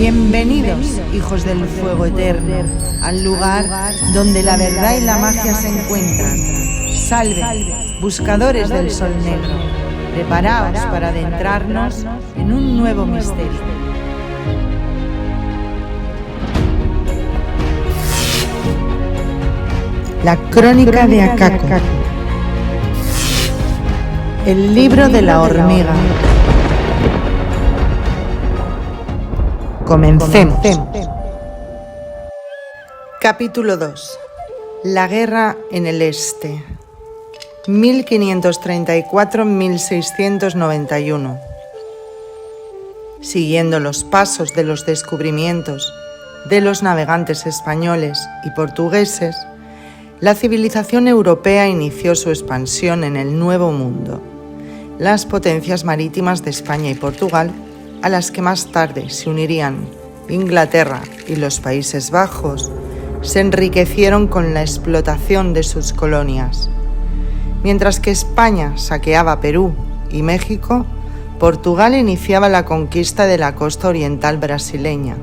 Bienvenidos, hijos del fuego eterno, al lugar donde la verdad y la magia se encuentran. Salve, buscadores del sol negro, preparaos para adentrarnos en un nuevo misterio. La crónica de Akako. El libro de la hormiga. Comencemos. Capítulo 2. La guerra en el este. 1534-1691. Siguiendo los pasos de los descubrimientos de los navegantes españoles y portugueses, la civilización europea inició su expansión en el Nuevo Mundo. Las potencias marítimas de España y Portugal, a las que más tarde se unirían Inglaterra y los Países Bajos, se enriquecieron con la explotación de sus colonias. Mientras que España saqueaba Perú y México, Portugal iniciaba la conquista de la costa oriental brasileña.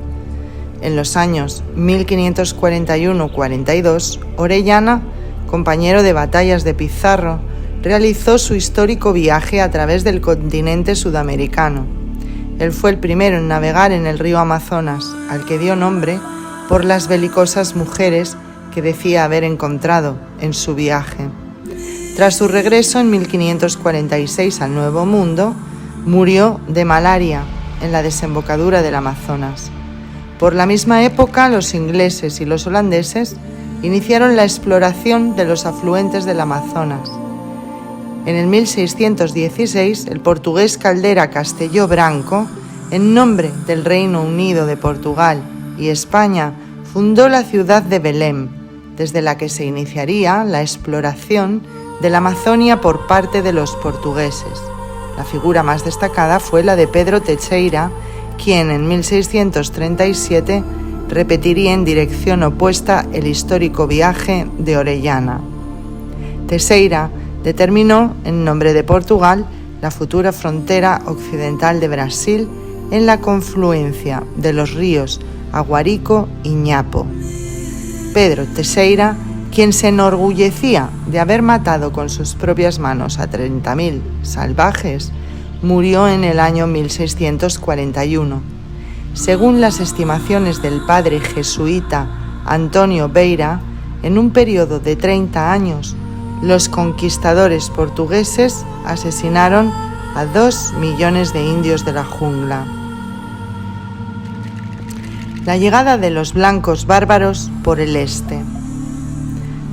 En los años 1541-42, Orellana, compañero de batallas de Pizarro, realizó su histórico viaje a través del continente sudamericano. Él fue el primero en navegar en el río Amazonas, al que dio nombre por las belicosas mujeres que decía haber encontrado en su viaje. Tras su regreso en 1546 al Nuevo Mundo, murió de malaria en la desembocadura del Amazonas. Por la misma época, los ingleses y los holandeses iniciaron la exploración de los afluentes del Amazonas. En el 1616, el portugués Caldera Castelló Branco, en nombre del Reino Unido de Portugal y España, fundó la ciudad de Belém, desde la que se iniciaría la exploración de la Amazonia por parte de los portugueses. La figura más destacada fue la de Pedro Teixeira, quien en 1637 repetiría en dirección opuesta el histórico viaje de Orellana. Teixeira determinó, en nombre de Portugal, la futura frontera occidental de Brasil en la confluencia de los ríos Aguarico y Ñapo. Pedro Teixeira, quien se enorgullecía de haber matado con sus propias manos a 30.000 salvajes, murió en el año 1641. Según las estimaciones del padre jesuita Antonio Beira, en un periodo de 30 años, los conquistadores portugueses asesinaron a 2 millones de indios de la jungla. La llegada de los blancos bárbaros por el este.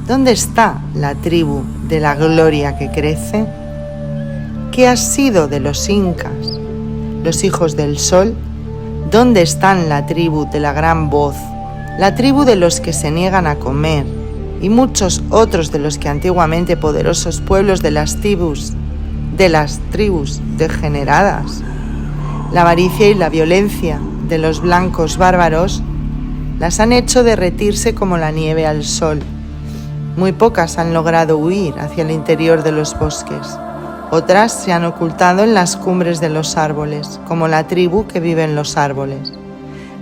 ¿Dónde está la tribu de la gloria que crece? ¿Qué ha sido de los incas, los hijos del sol? ¿Dónde están la tribu de la gran voz, la tribu de los que se niegan a comer, y muchos otros de los que antiguamente poderosos pueblos de las tribus degeneradas? La avaricia y la violencia de los blancos bárbaros las han hecho derretirse como la nieve al sol. Muy pocas han logrado huir hacia el interior de los bosques. Otras se han ocultado en las cumbres de los árboles, como la tribu que vive en los árboles.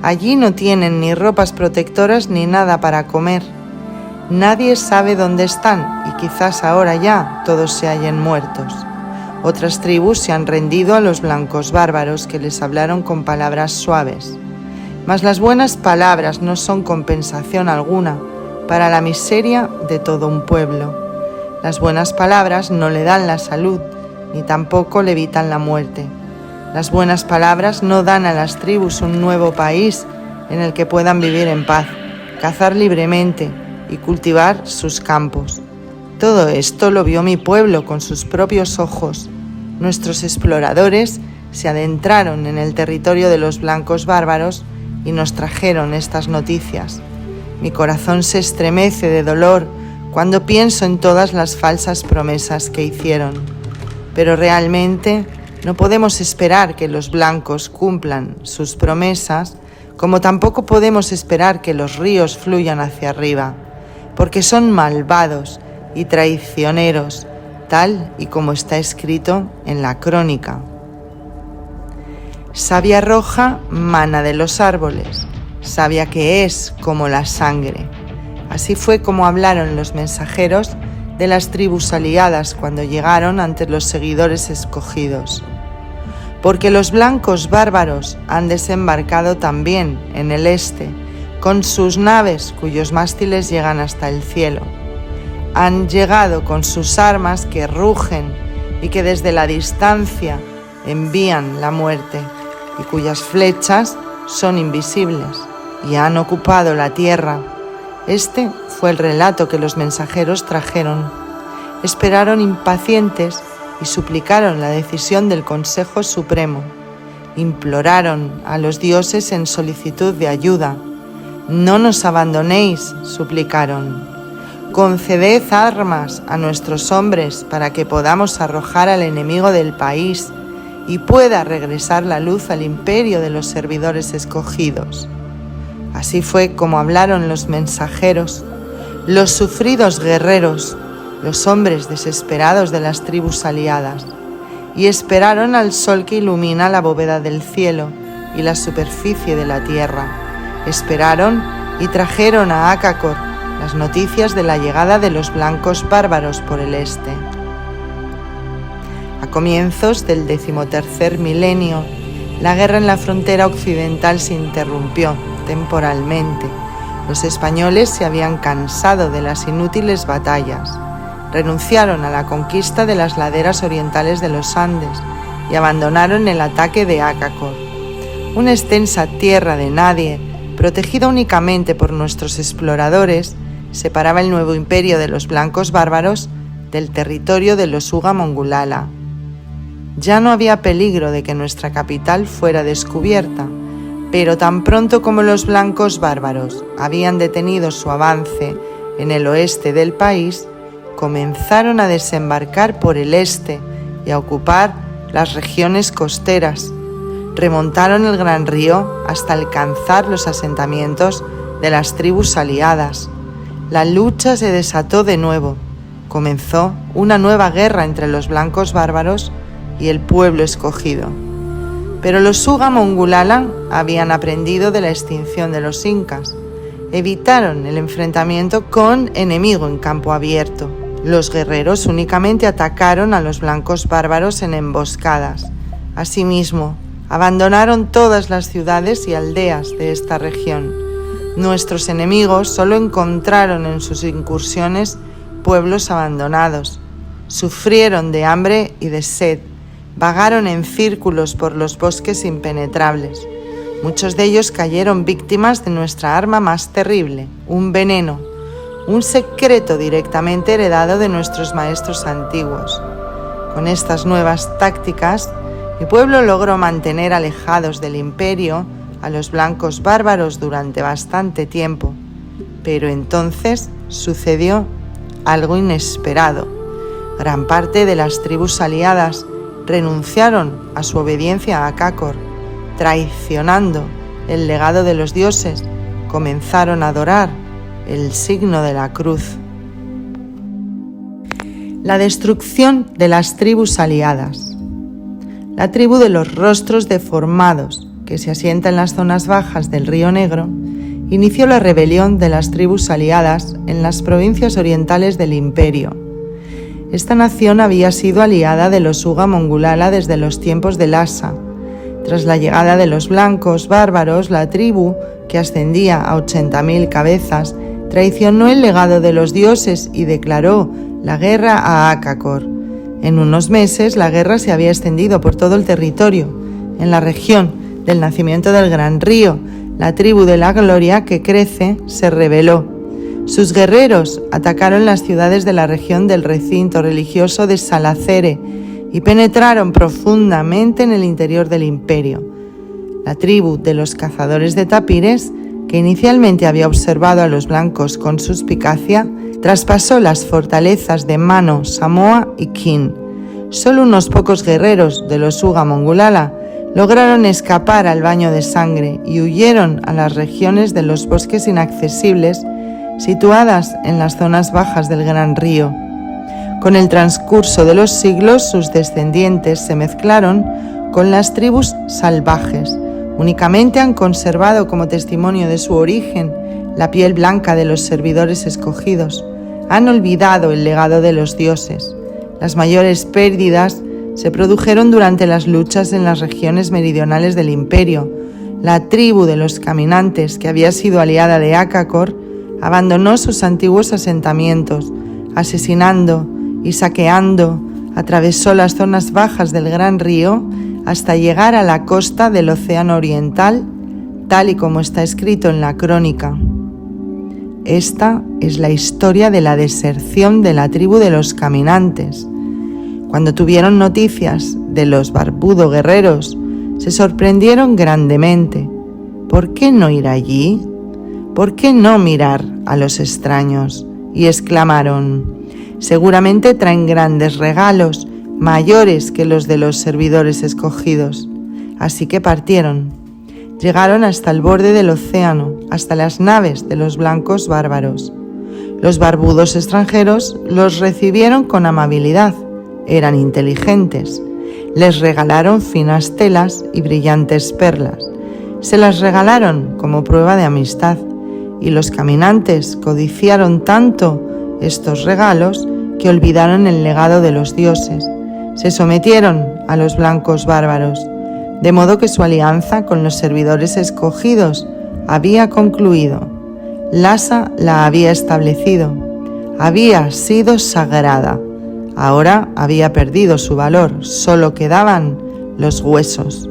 Allí no tienen ni ropas protectoras ni nada para comer. Nadie sabe dónde están y quizás ahora ya todos se hallen muertos. Otras tribus se han rendido a los blancos bárbaros que les hablaron con palabras suaves. Mas las buenas palabras no son compensación alguna para la miseria de todo un pueblo. Las buenas palabras no le dan la salud, ni tampoco le evitan la muerte. Las buenas palabras no dan a las tribus un nuevo país en el que puedan vivir en paz, cazar libremente y cultivar sus campos. Todo esto lo vio mi pueblo con sus propios ojos. Nuestros exploradores se adentraron en el territorio de los blancos bárbaros y nos trajeron estas noticias. Mi corazón se estremece de dolor cuando pienso en todas las falsas promesas que hicieron. Pero realmente no podemos esperar que los blancos cumplan sus promesas, como tampoco podemos esperar que los ríos fluyan hacia arriba, porque son malvados y traicioneros, tal y como está escrito en la crónica. Savia roja mana de los árboles, savia que es como la sangre. Así fue como hablaron los mensajeros de las tribus aliadas cuando llegaron ante los seguidores escogidos. Porque los blancos bárbaros han desembarcado también en el este, con sus naves cuyos mástiles llegan hasta el cielo. Han llegado con sus armas que rugen y que desde la distancia envían la muerte, y cuyas flechas son invisibles, y han ocupado la tierra. Este fue el relato que los mensajeros trajeron. Esperaron impacientes y suplicaron la decisión del Consejo Supremo. Imploraron a los dioses en solicitud de ayuda. «No nos abandonéis», suplicaron. «Conceded armas a nuestros hombres para que podamos arrojar al enemigo del país y pueda regresar la luz al imperio de los servidores escogidos». Así fue como hablaron los mensajeros, los sufridos guerreros, los hombres desesperados de las tribus aliadas, y esperaron al sol que ilumina la bóveda del cielo y la superficie de la tierra. Esperaron y trajeron a Acacor las noticias de la llegada de los blancos bárbaros por el este. A comienzos del 13º milenio, la guerra en la frontera occidental se interrumpió temporalmente. Los españoles se habían cansado de las inútiles batallas, renunciaron a la conquista de las laderas orientales de los Andes y abandonaron el ataque de Acacor, una extensa tierra de nadie, protegida únicamente por nuestros exploradores, separaba el nuevo imperio de los blancos bárbaros del territorio de los Uga Mongulala. Ya no había peligro de que nuestra capital fuera descubierta, pero tan pronto como los blancos bárbaros habían detenido su avance en el oeste del país, comenzaron a desembarcar por el este y a ocupar las regiones costeras. Remontaron el gran río hasta alcanzar los asentamientos de las tribus aliadas. La lucha se desató de nuevo. Comenzó una nueva guerra entre los blancos bárbaros y el pueblo escogido. Pero los Uga Mongulala habían aprendido de la extinción de los incas. Evitaron el enfrentamiento con enemigo en campo abierto. Los guerreros únicamente atacaron a los blancos bárbaros en emboscadas. Asimismo, abandonaron todas las ciudades y aldeas de esta región. Nuestros enemigos solo encontraron en sus incursiones pueblos abandonados. Sufrieron de hambre y de sed. Vagaron en círculos por los bosques impenetrables. Muchos de ellos cayeron víctimas de nuestra arma más terrible, un veneno, un secreto directamente heredado de nuestros maestros antiguos. Con estas nuevas tácticas, mi pueblo logró mantener alejados del imperio a los blancos bárbaros durante bastante tiempo, pero entonces sucedió algo inesperado. Gran parte de las tribus aliadas renunciaron a su obediencia a Acacor, traicionando el legado de los dioses, comenzaron a adorar el signo de la cruz. La destrucción de las tribus aliadas. La tribu de los rostros deformados, que se asienta en las zonas bajas del Río Negro, inició la rebelión de las tribus aliadas en las provincias orientales del imperio. Esta nación había sido aliada de los Uga Mongulala desde los tiempos de Lhasa. Tras la llegada de los blancos bárbaros, la tribu, que ascendía a 80.000 cabezas, traicionó el legado de los dioses y declaró la guerra a Acacor. En unos meses, la guerra se había extendido por todo el territorio. En la región del nacimiento del Gran Río, la tribu de la Gloria, que crece, se rebeló. Sus guerreros atacaron las ciudades de la región del recinto religioso de Salacere y penetraron profundamente en el interior del imperio. La tribu de los cazadores de tapires, que inicialmente había observado a los blancos con suspicacia, traspasó las fortalezas de Mano, Samoa y Kin. Solo unos pocos guerreros de los Uga Mongulala lograron escapar al baño de sangre y huyeron a las regiones de los bosques inaccesibles situadas en las zonas bajas del Gran Río. Con el transcurso de los siglos, sus descendientes se mezclaron con las tribus salvajes. Únicamente han conservado como testimonio de su origen la piel blanca de los servidores escogidos. Han olvidado el legado de los dioses. Las mayores pérdidas se produjeron durante las luchas en las regiones meridionales del imperio. La tribu de los caminantes, que había sido aliada de Acacor, abandonó sus antiguos asentamientos, asesinando y saqueando, atravesó las zonas bajas del gran río hasta llegar a la costa del Océano Oriental, tal y como está escrito en la crónica. Esta es la historia de la deserción de la tribu de los caminantes. Cuando tuvieron noticias de los barbudo guerreros, se sorprendieron grandemente. ¿Por qué no ir allí? ¿Por qué no mirar a los extraños? Y exclamaron: seguramente traen grandes regalos, mayores que los de los servidores escogidos. Así que partieron. Llegaron hasta el borde del océano, hasta las naves de los blancos bárbaros. Los barbudos extranjeros los recibieron con amabilidad. Eran inteligentes. Les regalaron finas telas y brillantes perlas. Se las regalaron como prueba de amistad, y los caminantes codiciaron tanto estos regalos que olvidaron el legado de los dioses. Se sometieron a los blancos bárbaros, de modo que su alianza con los servidores escogidos había concluido. Lhasa la había establecido. Había sido sagrada. Ahora había perdido su valor, solo quedaban los huesos.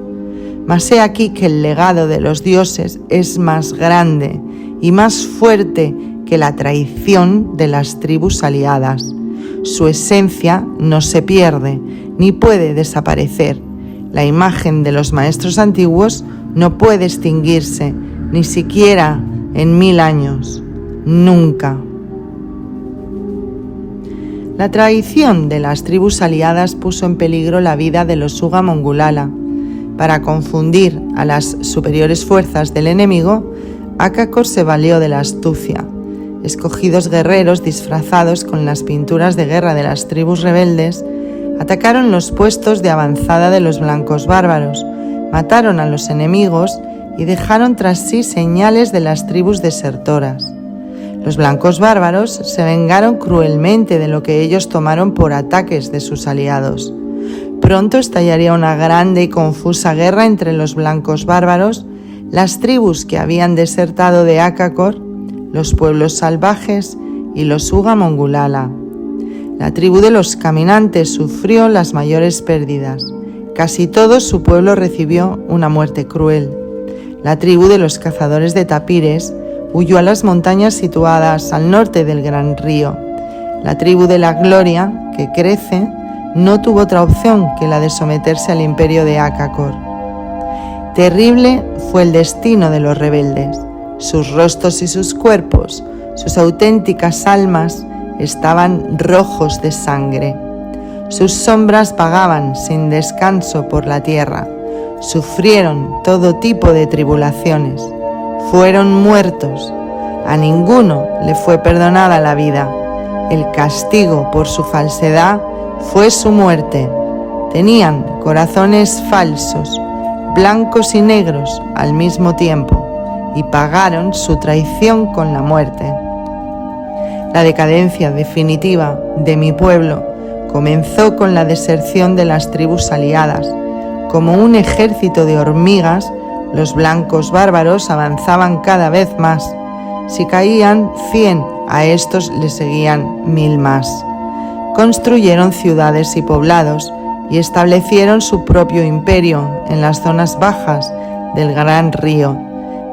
Mas he aquí que el legado de los dioses es más grande y más fuerte que la traición de las tribus aliadas. Su esencia no se pierde ni puede desaparecer. La imagen de los maestros antiguos no puede extinguirse, ni siquiera en 1000 años. Nunca. La traición de las tribus aliadas puso en peligro la vida de los Uga Mongulala. Para confundir a las superiores fuerzas del enemigo, Acacor se valió de la astucia. Escogidos guerreros disfrazados con las pinturas de guerra de las tribus rebeldes, atacaron los puestos de avanzada de los blancos bárbaros, mataron a los enemigos y dejaron tras sí señales de las tribus desertoras. Los blancos bárbaros se vengaron cruelmente de lo que ellos tomaron por ataques de sus aliados. Pronto estallaría una grande y confusa guerra entre los blancos bárbaros, las tribus que habían desertado de Acacor, los pueblos salvajes y los Uga Mongulala. La tribu de los caminantes sufrió las mayores pérdidas. Casi todo su pueblo recibió una muerte cruel. La tribu de los cazadores de tapires huyó a las montañas situadas al norte del gran río. La tribu de la gloria, que crece, no tuvo otra opción que la de someterse al imperio de Acacor. Terrible fue el destino de los rebeldes. Sus rostros y sus cuerpos, sus auténticas almas, estaban rojos de sangre. Sus sombras vagaban sin descanso por la tierra. Sufrieron todo tipo de tribulaciones. Fueron muertos. A ninguno le fue perdonada la vida. El castigo por su falsedad fue su muerte. Tenían corazones falsos, blancos y negros al mismo tiempo, y pagaron su traición con la muerte. La decadencia definitiva de mi pueblo comenzó con la deserción de las tribus aliadas. Como un ejército de hormigas, los blancos bárbaros avanzaban cada vez más. Si caían 100, a estos les seguían 1000 más. Construyeron ciudades y poblados y establecieron su propio imperio en las zonas bajas del gran río.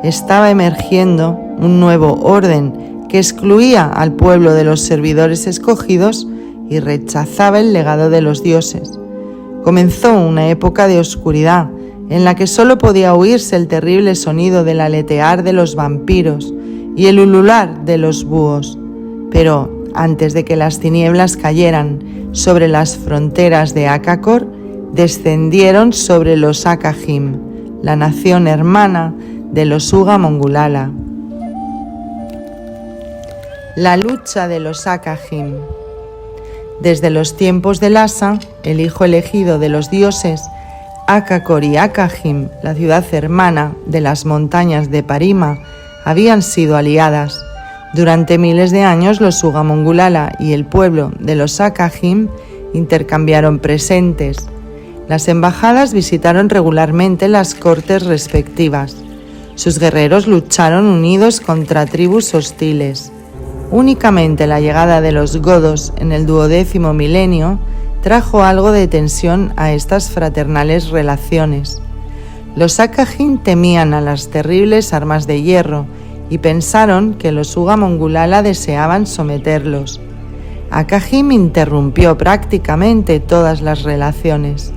Estaba emergiendo un nuevo orden que excluía al pueblo de los servidores escogidos y rechazaba el legado de los dioses. Comenzó una época de oscuridad en la que solo podía oírse el terrible sonido del aletear de los vampiros y el ulular de los búhos. Pero antes de que las tinieblas cayeran sobre las fronteras de Acacor, descendieron sobre los Akajim, la nación hermana de los Uga Mongulala. La lucha de los Akajim. Desde los tiempos de Lhasa, el hijo elegido de los dioses, Acacor y Acajim, la ciudad hermana de las montañas de Parima, habían sido aliadas. Durante miles de años los Ugamongulala y el pueblo de los Acajim intercambiaron presentes. Las embajadas visitaron regularmente las cortes respectivas. Sus guerreros lucharon unidos contra tribus hostiles. Únicamente la llegada de los godos en el 12º milenio trajo algo de tensión a estas fraternales relaciones. Los Acajim temían a las terribles armas de hierro y pensaron que los Ugamongulala deseaban someterlos. Acajim interrumpió prácticamente todas las relaciones.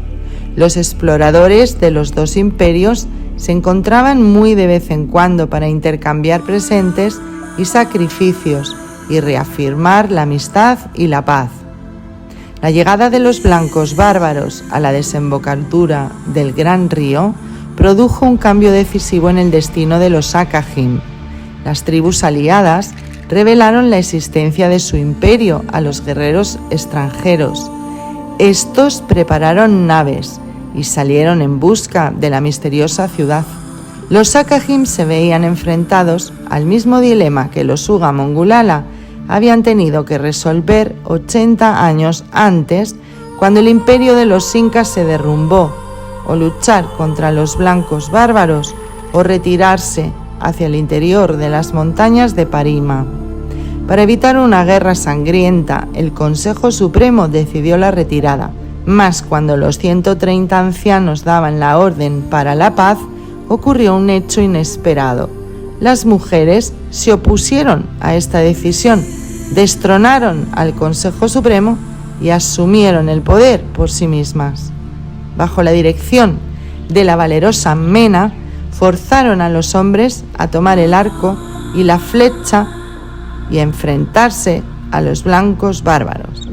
Los exploradores de los dos imperios se encontraban muy de vez en cuando para intercambiar presentes y sacrificios y reafirmar la amistad y la paz. La llegada de los blancos bárbaros a la desembocadura del gran río produjo un cambio decisivo en el destino de los Acajim. Las tribus aliadas revelaron la existencia de su imperio a los guerreros extranjeros. Estos prepararon naves y salieron en busca de la misteriosa ciudad. Los Acajim se veían enfrentados al mismo dilema que los Ugamongulala habían tenido que resolver 80 años antes, cuando el imperio de los incas se derrumbó: o luchar contra los blancos bárbaros o retirarse hacia el interior de las montañas de Parima. Para evitar una guerra sangrienta, el Consejo Supremo decidió la retirada, mas cuando los 130 ancianos daban la orden para la paz, ocurrió un hecho inesperado. Las mujeres se opusieron a esta decisión, destronaron al Consejo Supremo y asumieron el poder por sí mismas. Bajo la dirección de la valerosa Mena, forzaron a los hombres a tomar el arco y la flecha y a enfrentarse a los blancos bárbaros.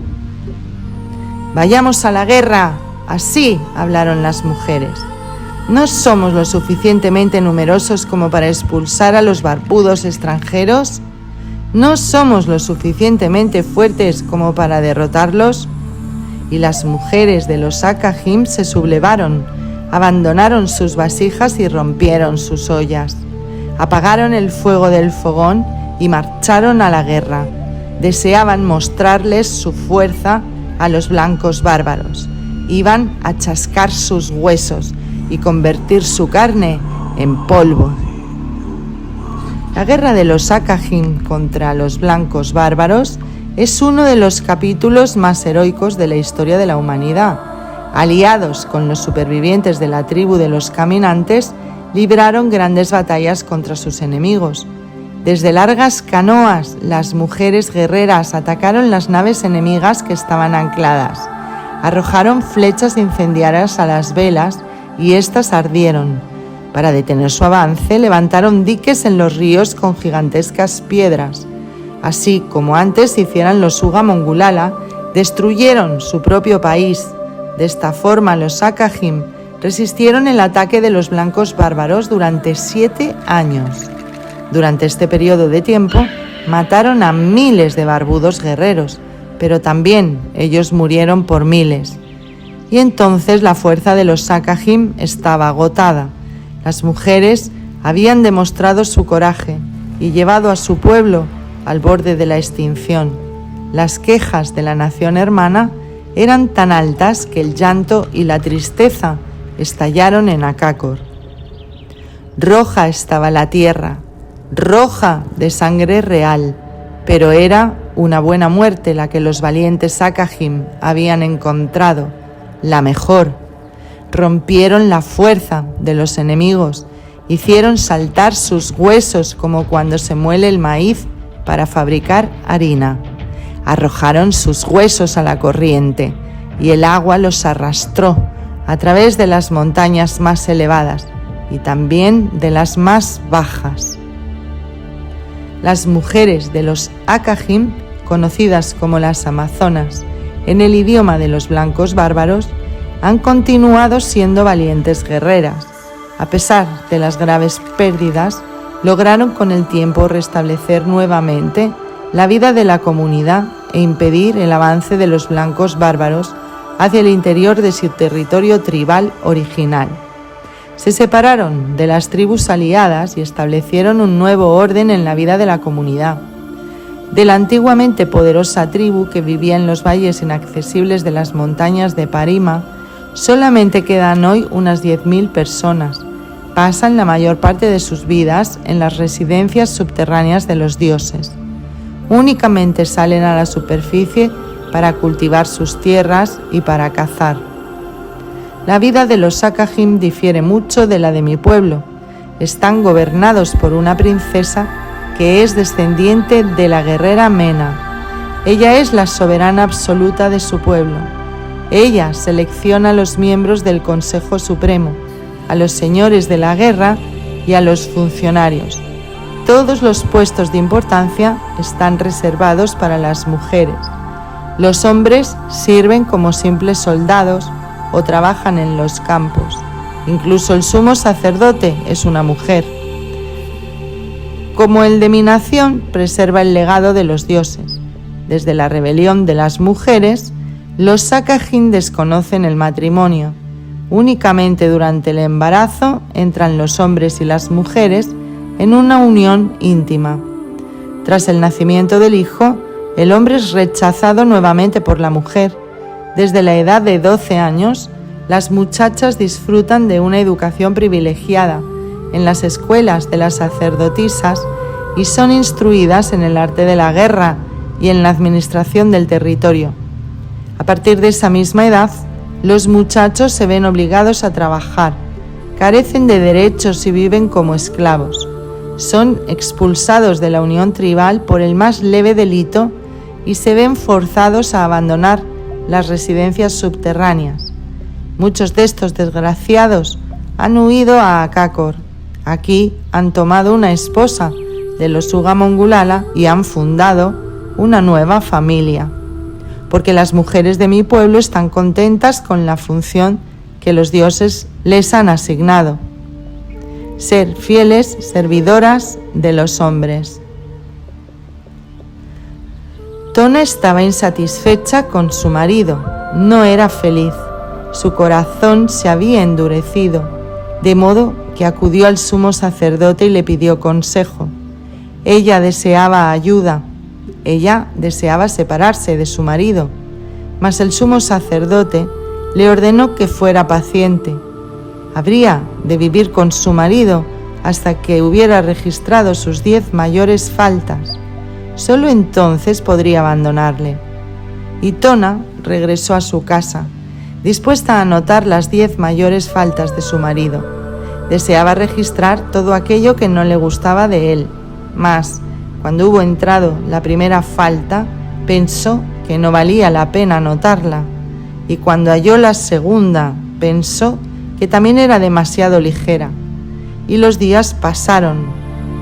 «Vayamos a la guerra», así hablaron las mujeres. «¿No somos lo suficientemente numerosos como para expulsar a los barbudos extranjeros? ¿No somos lo suficientemente fuertes como para derrotarlos?» Y las mujeres de los Acajim se sublevaron, abandonaron sus vasijas y rompieron sus ollas. Apagaron el fuego del fogón y marcharon a la guerra. Deseaban mostrarles su fuerza a los blancos bárbaros. Iban a chascar sus huesos y convertir su carne en polvo. La guerra de los Acajim contra los blancos bárbaros es uno de los capítulos más heroicos de la historia de la humanidad. Aliados con los supervivientes de la tribu de los caminantes, libraron grandes batallas contra sus enemigos. Desde largas canoas, las mujeres guerreras atacaron las naves enemigas que estaban ancladas. Arrojaron flechas incendiarias a las velas y éstas ardieron. Para detener su avance, levantaron diques en los ríos con gigantescas piedras. Así como antes hicieran los Ugamongulala, destruyeron su propio país. De esta forma, los Acajim resistieron el ataque de los blancos bárbaros durante 7 años. Durante este periodo de tiempo, mataron a miles de barbudos guerreros, pero también ellos murieron por miles. Y entonces la fuerza de los Acajim estaba agotada. Las mujeres habían demostrado su coraje y llevado a su pueblo al borde de la extinción. Las quejas de la nación hermana eran tan altas que el llanto y la tristeza estallaron en Acacor. Roja estaba la tierra, roja de sangre real, pero era una buena muerte la que los valientes Acajim habían encontrado, la mejor. Rompieron la fuerza de los enemigos, hicieron saltar sus huesos como cuando se muele el maíz para fabricar harina. Arrojaron sus huesos a la corriente y el agua los arrastró a través de las montañas más elevadas y también de las más bajas. Las mujeres de los Acajim, conocidas como las Amazonas en el idioma de los blancos bárbaros, han continuado siendo valientes guerreras. A pesar de las graves pérdidas, lograron con el tiempo restablecer nuevamente la vida de la comunidad e impedir el avance de los blancos bárbaros hacia el interior de su territorio tribal original. Se separaron de las tribus aliadas y establecieron un nuevo orden en la vida de la comunidad. De la antiguamente poderosa tribu que vivía en los valles inaccesibles de las montañas de Parima, solamente quedan hoy unas 10.000 personas. Pasan la mayor parte de sus vidas en las residencias subterráneas de los dioses. Únicamente salen a la superficie para cultivar sus tierras y para cazar. La vida de los Sakajim difiere mucho de la de mi pueblo. Están gobernados por una princesa que es descendiente de la guerrera Mena. Ella es la soberana absoluta de su pueblo. Ella selecciona a los miembros del Consejo Supremo, a los señores de la guerra y a los funcionarios. Todos los puestos de importancia están reservados para las mujeres. Los hombres sirven como simples soldados o trabajan en los campos. Incluso el sumo sacerdote es una mujer. Como el de mi nación, preserva el legado de los dioses. Desde la rebelión de las mujeres, los Sakajim desconocen el matrimonio. Únicamente durante el embarazo entran los hombres y las mujeres en una unión íntima. Tras el nacimiento del hijo, el hombre es rechazado nuevamente por la mujer. Desde la edad de 12 años, las muchachas disfrutan de una educación privilegiada en las escuelas de las sacerdotisas y son instruidas en el arte de la guerra y en la administración del territorio. A partir de esa misma edad, los muchachos se ven obligados a trabajar, carecen de derechos y viven como esclavos. Son expulsados de la unión tribal por el más leve delito y se ven forzados a abandonar las residencias subterráneas. Muchos de estos desgraciados han huido a Akakor. Aquí han tomado una esposa de los Ugamongulala y han fundado una nueva familia, porque las mujeres de mi pueblo están contentas con la función que los dioses les han asignado: ser fieles servidoras de los hombres. Tona estaba insatisfecha con su marido, no era feliz, su corazón se había endurecido, de modo que acudió al sumo sacerdote y le pidió consejo. Ella deseaba ayuda, ella deseaba separarse de su marido, mas el sumo sacerdote le ordenó que fuera paciente. Habría de vivir con su marido hasta que hubiera registrado sus 10 mayores faltas. Solo entonces podría abandonarle. Y Tona regresó a su casa, dispuesta a anotar las 10 mayores faltas de su marido. Deseaba registrar todo aquello que no le gustaba de él, mas, cuando hubo entrado la primera falta, pensó que no valía la pena anotarla, y cuando halló la segunda, pensó que también era demasiado ligera. Y los días pasaron,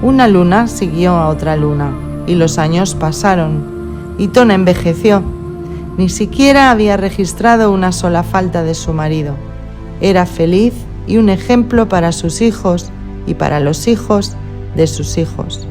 una luna siguió a otra luna, y los años pasaron, y Tona envejeció. Ni siquiera había registrado una sola falta de su marido. Era feliz y un ejemplo para sus hijos y para los hijos de sus hijos.